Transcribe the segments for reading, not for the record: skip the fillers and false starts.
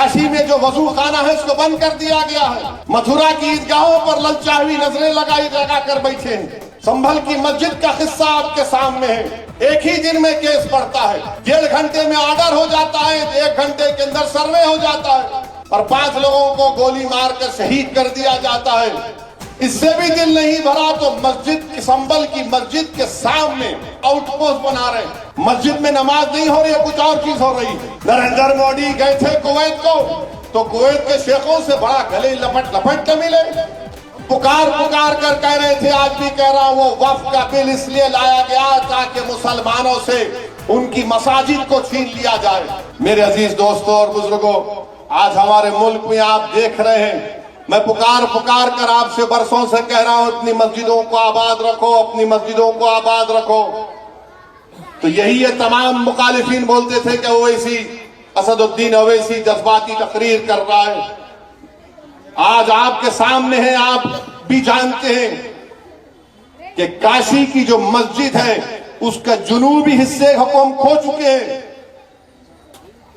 काशी में जो वजू खाना है उसको बंद कर दिया गया है। मथुरा की ईदगाहों पर ललचावी नजरें लगा कर बैठे हैं। संभल की मस्जिद का किस्सा आपके सामने है। एक ही दिन में केस पड़ता है, 1.5 घंटे में ऑर्डर हो जाता है, 1 घंटे के अंदर सर्वे हो जाता है और 5 लोगों को गोली मारकर शहीद कर दिया जाता है। इससे भी दिल नहीं भरा तो संभल की मस्जिद के सामने आउटपोस्ट बना रहे हैं। मस्जिद में नमाज नहीं हो रही है, कुछ और चीज हो रही है। नरेंद्र मोदी गए थे कुवैत को, तो कुवैत के शेखों से बड़ा गले लपट के मिले, पुकार कर कह रहे थे, आज भी कह रहा हूं, वो वक्फ का बिल इसलिए लाया गया ताकि मुसलमानों से उनकी मसाजिद को छीन लिया जाए। मेरे अजीज दोस्तों और बुजुर्गों, आज हमारे मुल्क में आप देख रहे हैं, मैं पुकार कर आपसे बरसों से कह रहा हूं, अपनी मस्जिदों को आबाद रखो, अपनी मस्जिदों को आबाद रखो। तो यही ये तमाम मुखालिफिन बोलते थे कि ओवैसी, असदुद्दीन ओवैसी जज्बाती तकरीर कर रहा है। आज आपके सामने है, आप भी जानते हैं कि काशी की जो मस्जिद है उसका जुनूबी हिस्से हुक्म खो चुके हैं।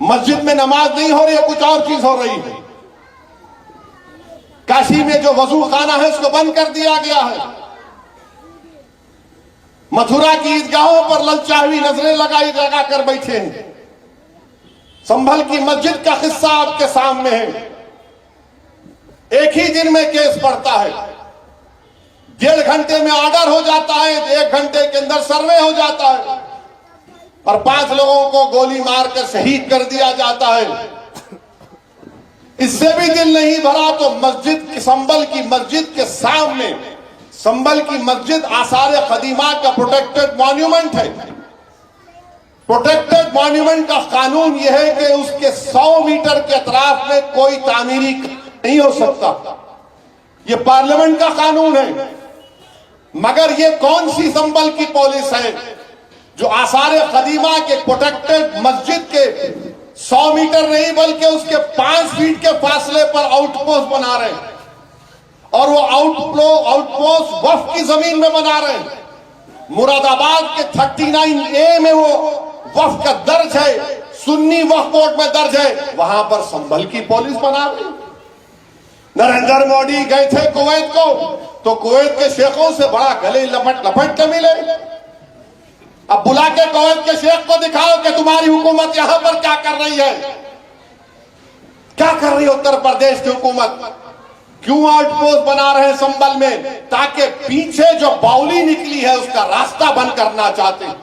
मस्जिद में नमाज नहीं हो रही है, कुछ और चीज हो रही है। काशी में जो वजू खाना है उसको बंद कर दिया गया है। मथुरा की ईदगाहों पर ललचावी नजरें लगा कर बैठे हैं। संभल की मस्जिद का किस्सा आपके सामने है। एक ही दिन में केस पड़ता है, 1.5 घंटे में ऑर्डर हो जाता है, 1 घंटे के अंदर सर्वे हो जाता है और 5 लोगों को गोली मारकर शहीद कर दिया जाता है। इससे भी दिल नहीं भरा तो संभल की मस्जिद के सामने, संभल की मस्जिद आसार कदीमा का प्रोटेक्टेड मॉन्यूमेंट है। प्रोटेक्टेड मॉन्यूमेंट का कानून यह है कि उसके 100 मीटर के अतराफ में कोई तामीरी नहीं हो सकता। यह पार्लियामेंट का कानून है। मगर यह कौन सी संभल की पुलिस है जो आसार कदीमा के प्रोटेक्टेड मस्जिद के 100 मीटर नहीं बल्कि उसके 5 फीट के फासले पर आउटपोस्ट बना रहे हैं और वो आउटपोस्ट वक्फ की जमीन में बना रहे हैं। मुरादाबाद के 39A में वो वक्फ का दर्ज है, सुन्नी वक्फ बोर्ड में दर्ज है, वहां पर संभल की पुलिस बना रही। नरेंद्र मोदी गए थे कुवैत को, तो कुवैत के शेखों से बड़ा गले लपट के मिले। अब बुला के कुवैत के शेख को दिखाओ कि तुम्हारी हुकूमत यहां पर क्या कर रही है, क्या कर रही है उत्तर प्रदेश की हुकूमत। क्यों आउटपोस्ट बना रहे हैं संभल में, ताकि पीछे जो बाउली निकली है उसका रास्ता बंद करना चाहते हैं।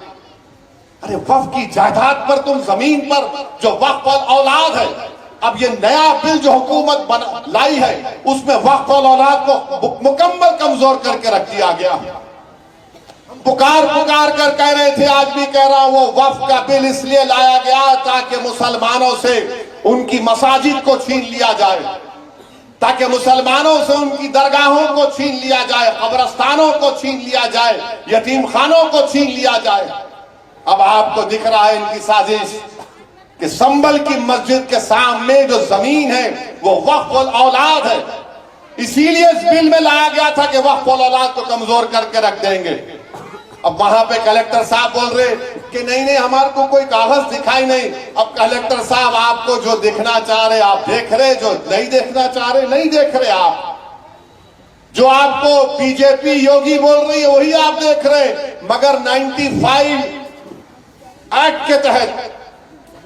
अरे वक्फ की जायदाद पर तुम जमीन पर जो वक्फ औलाद है, अब ये नया बिल जो हुकूमत लाई है उसमें वक्फ औलाद को मुकम्मल कमजोर करके रख दिया गया। पुकार कर कह रहे थे, आज भी कह रहा हूं, वो वक्फ का बिल इसलिए लाया गया ताकि मुसलमानों से उनकी मसाजिद को छीन लिया जाए, ताकि मुसलमानों से उनकी दरगाहों को छीन लिया जाए, कब्रस्तानों को छीन लिया जाए, यतीम खानों को छीन लिया जाए। अब आपको दिख रहा है इनकी साजिश कि संभल की मस्जिद के सामने जो जमीन है वो वक्फ औलाद है, इसीलिए इस बिल में लाया गया था कि वक्फ औलाद को कमजोर करके रख देंगे। अब वहां पे कलेक्टर साहब बोल रहे कि नहीं हमारे को कोई कागज दिखाई नहीं। अब कलेक्टर साहब आपको जो देखना चाह रहे आप देख रहे, जो नहीं देखना चाह रहे नहीं देख रहे। आप जो आपको बीजेपी योगी बोल रही है वही आप देख रहे। मगर 95 एक्ट के तहत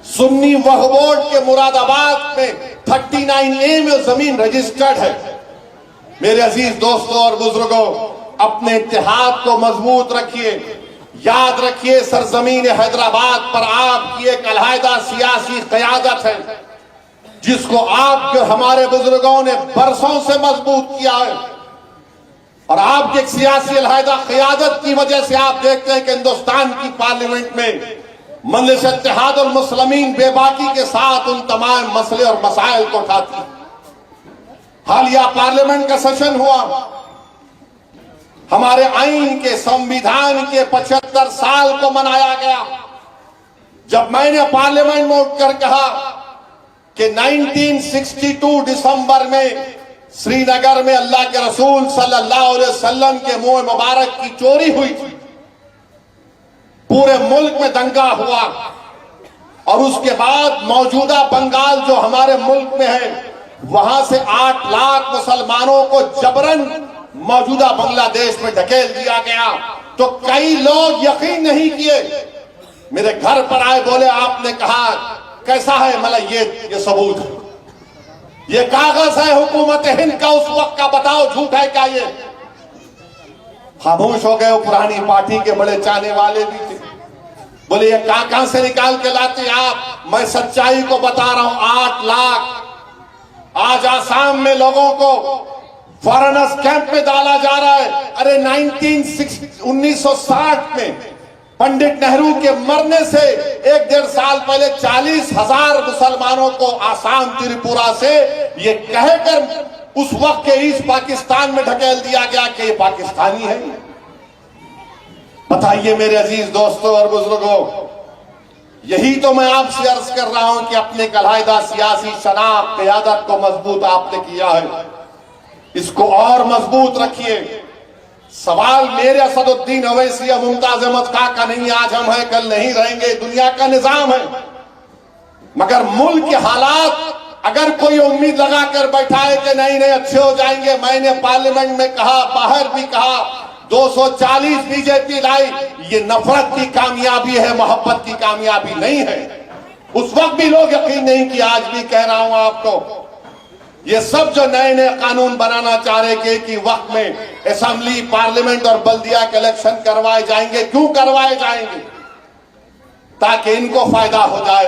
सुन्नी वक्फ बोर्ड के मुरादाबाद में 39A में जमीन रजिस्टर्ड है। मेरे अजीज दोस्तों और बुजुर्गों, अपने इत्तेहाद को मजबूत रखिए। याद रखिए, सरजमीन हैदराबाद पर आपकी एक अलहदा सियासी क़यादत है जिसको आपके हमारे बुजुर्गों ने बरसों से मजबूत किया है। और आपकी एक सियासी अलहदा क़यादत की वजह से आप देखते हैं कि हिंदुस्तान की पार्लियामेंट में मजलिस इत्तेहादुल मुस्लिमीन बेबाकी के साथ उन तमाम मसले और मसाइल को उठाती है। हालिया पार्लियामेंट का सेशन हुआ, हमारे आईन के संविधान के 75 साल को मनाया गया। जब मैंने पार्लियामेंट में उठकर कहा कि 1962 दिसंबर में श्रीनगर में अल्लाह के रसूल सल्लल्लाहु अलैहि वसल्लम के मुंह मुबारक की चोरी हुई थी, पूरे मुल्क में दंगा हुआ और उसके बाद मौजूदा बंगाल जो हमारे मुल्क में है, वहां से 8 लाख मुसलमानों को जबरन मौजूदा बांग्लादेश में ढकेल दिया गया। तो कई लोग यकीन नहीं किए, मेरे घर पर आए, बोले आपने कहा कैसा है, मतलब ये सबूत है, ये कागज है हुकूमत हिंद का उस वक्त का, बताओ झूठ है क्या ये? खामोश हो गए। वो पुरानी पार्टी के बड़े चाहने वाले भी थे, बोले ये कहां से निकाल के लाते आप? मैं सच्चाई को बता रहा हूं। 8 लाख आज आसाम में लोगों को फॉरेनर्स कैंप में डाला जा रहा है। अरे 1960 में पंडित नेहरू के मरने से 1-1.5 साल पहले 40,000 मुसलमानों को आसाम त्रिपुरा से ये कहकर उस वक्त के ईस्ट पाकिस्तान में ढकेल दिया गया कि ये पाकिस्तानी है। बताइए मेरे अजीज दोस्तों और बुजुर्गों, यही तो मैं आपसे अर्ज कर रहा हूं कि अपने कलायदा सियासी शनाख्त क़यादत को मजबूत आपने किया है, इसको और मजबूत रखिए। सवाल मेरे असदुद्दीन अवैसी या मुमताज अहमद खां का नहीं, आज हम हैं कल नहीं रहेंगे, दुनिया का निजाम है। मगर मुल्क के हालात, अगर कोई उम्मीद लगा कर बैठा है कि नहीं नहीं अच्छे हो जाएंगे, मैंने पार्लियामेंट में कहा, बाहर भी कहा, 240 बीजेपी लाई, ये नफरत की कामयाबी है, मोहब्बत की कामयाबी नहीं है। उस वक्त भी लोग यकीन नहीं किया, आज भी कह रहा हूं आपको, ये सब जो नए नए कानून बनाना चाह रहे कि एक ही वक्त में असेंबली, पार्लियामेंट और बल्दिया के इलेक्शन करवाए जाएंगे। क्यों करवाए जाएंगे? ताकि इनको फायदा हो जाए।